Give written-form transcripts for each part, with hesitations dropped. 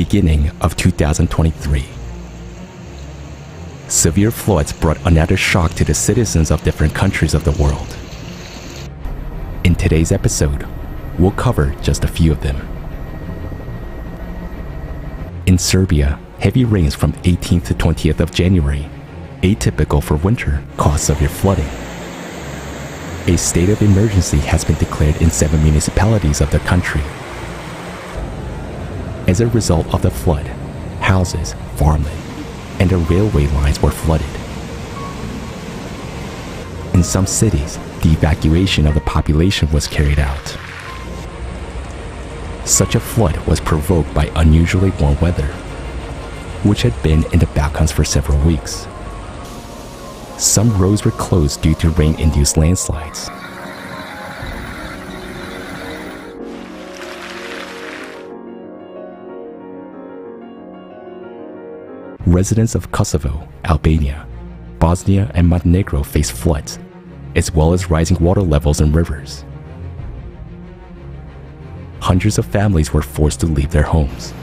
beginning of 2023. Severe floods brought another shock to the citizens of different countries of the world. In today's episode, we'll cover just a few of them. In Serbia, heavy rains from 18th to 20th of January, atypical for winter, caused severe flooding. A state of emergency has been declared in 7 municipalities of the country. As a result of the flood, houses, farmland, and the railway lines were flooded. In some cities, the evacuation of the population was carried out. Such a flood was provoked by unusually warm weather, which had been in the Balkans for several weeks. Some roads were closed due to rain-induced landslides. Residents of Kosovo, Albania, Bosnia, and Montenegro faced floods, as well as rising water levels in rivers. Hundreds of families were forced to leave their homes.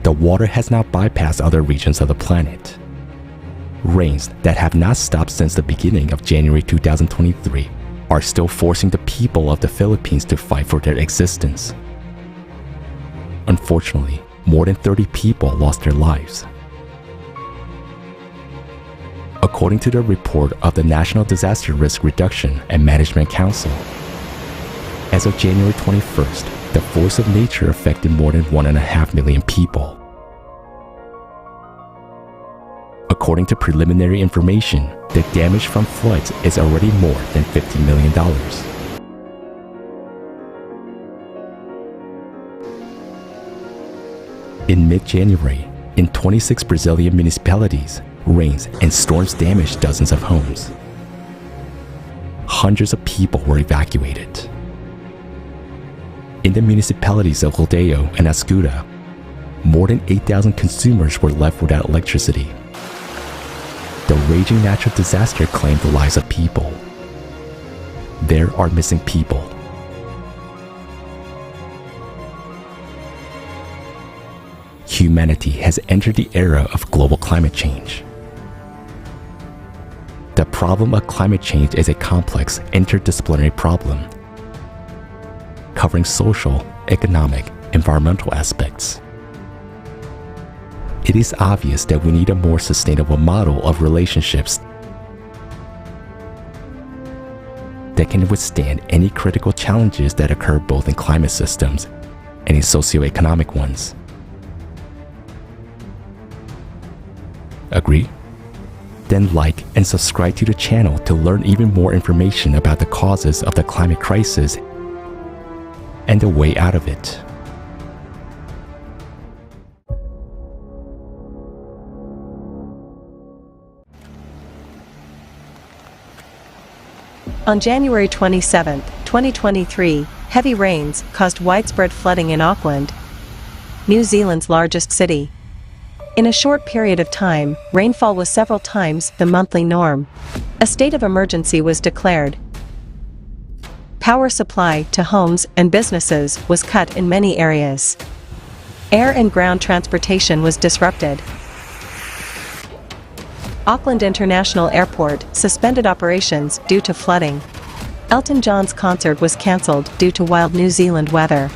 The water has now bypassed other regions of the planet. Rains that have not stopped since the beginning of January 2023 are still forcing the people of the Philippines to fight for their existence. Unfortunately, more than 30 people lost their lives. According to the report of the National Disaster Risk Reduction and Management Council, as of January 21st, the force of nature affected more than 1.5 million people. According to preliminary information, the damage from floods is already more than $50 million. In mid-January, in 26 Brazilian municipalities, rains and storms damaged dozens of homes. Hundreds of people were evacuated. In the municipalities of Rodeio and Escuda, more than 8,000 consumers were left without electricity. The raging natural disaster claimed the lives of people. There are missing people. Humanity has entered the era of global climate change. The problem of climate change is a complex, interdisciplinary problem, covering social, economic, environmental aspects. It is obvious that we need a more sustainable model of relationships that can withstand any critical challenges that occur both in climate systems and in socioeconomic ones. Agree? Then like and subscribe to the channel to learn even more information about the causes of the climate crisis and the way out of it. On January 27, 2023, heavy rains caused widespread flooding in Auckland, New Zealand's largest city. In a short period of time, rainfall was several times the monthly norm. A state of emergency was declared. Power supply to homes and businesses was cut in many areas. Air and ground transportation was disrupted. Auckland International Airport suspended operations due to flooding. Elton John's concert was cancelled due to wild New Zealand weather.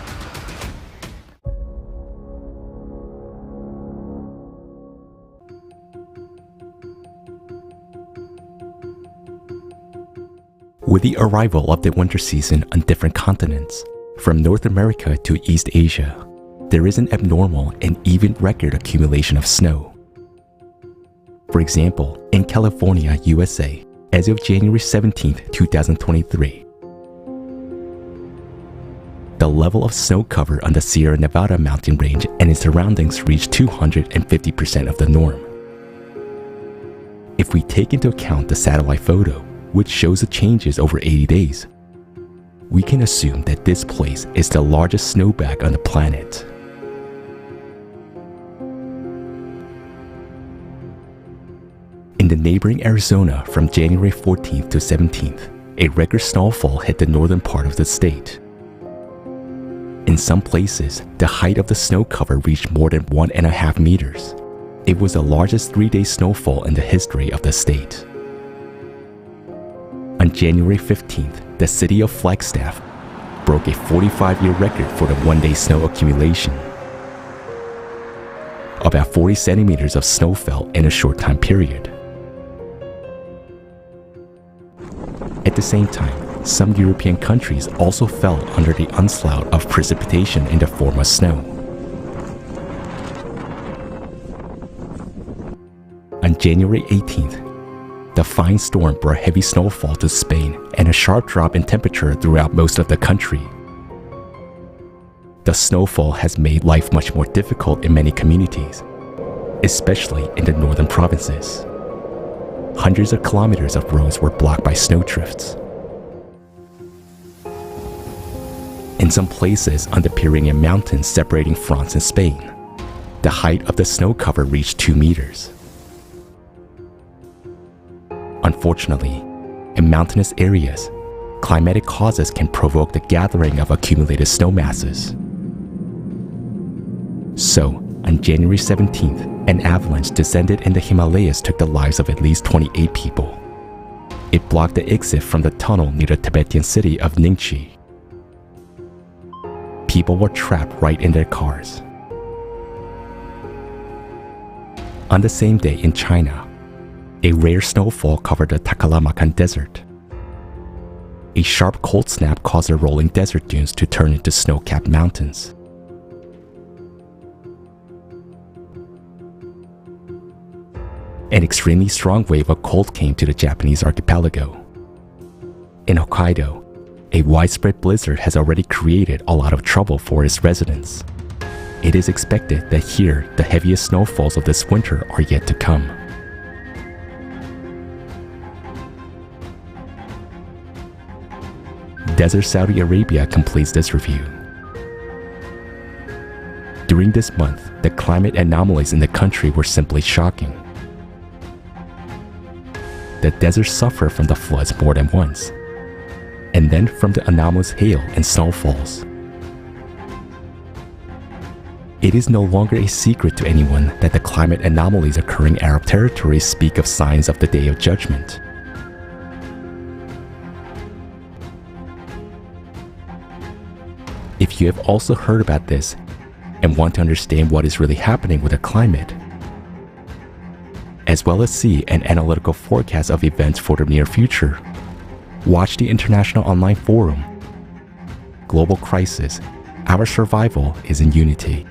With the arrival of the winter season on different continents, from North America to East Asia, there is an abnormal and even record accumulation of snow. For example, in California, USA, as of January 17, 2023, the level of snow cover on the Sierra Nevada mountain range and its surroundings reached 250% of the norm. If we take into account the satellite photo, which shows the changes over 80 days, we can assume that this place is the largest snowbank on the planet. In the neighboring Arizona from January 14th to 17th, a record snowfall hit the northern part of the state, In some places, the height of the snow cover reached more than 1.5 meters. It was the largest 3-day snowfall in the history of the state. On January 15th, the city of Flagstaff broke a 45-year record for the 1-day snow accumulation. About 40 centimeters of snow fell in a short time period. At the same time, some European countries also fell under the onslaught of precipitation in the form of snow. On January 18th, the fine storm brought heavy snowfall to Spain and a sharp drop in temperature throughout most of the country. The snowfall has made life much more difficult in many communities, especially in the northern provinces. Hundreds of kilometers of roads were blocked by snowdrifts. In some places on the Pyrenean Mountains separating France and Spain, the height of the snow cover reached 2 meters. Unfortunately, in mountainous areas, climatic causes can provoke the gathering of accumulated snow masses. So, on January 17th, an avalanche descended in the Himalayas took the lives of at least 28 people. It blocked the exit from the tunnel near the Tibetan city of Ningxi. People were trapped right in their cars. On the same day in China, a rare snowfall covered the Taklamakan Desert. A sharp cold snap caused the rolling desert dunes to turn into snow-capped mountains. An extremely strong wave of cold came to the Japanese archipelago. In Hokkaido, a widespread blizzard has already created a lot of trouble for its residents. It is expected that here the heaviest snowfalls of this winter are yet to come. Desert Saudi Arabia completes this review. During this month, the climate anomalies in the country were simply shocking. The desert suffered from the floods more than once, and then from the anomalous hail and snowfalls. It is no longer a secret to anyone that the climate anomalies occurring in Arab territories speak of signs of the Day of Judgment. If you have also heard about this and want to understand what is really happening with the climate, as well as see an analytical forecast of events for the near future, watch the international online forum, Global Crisis, Our Survival is in Unity.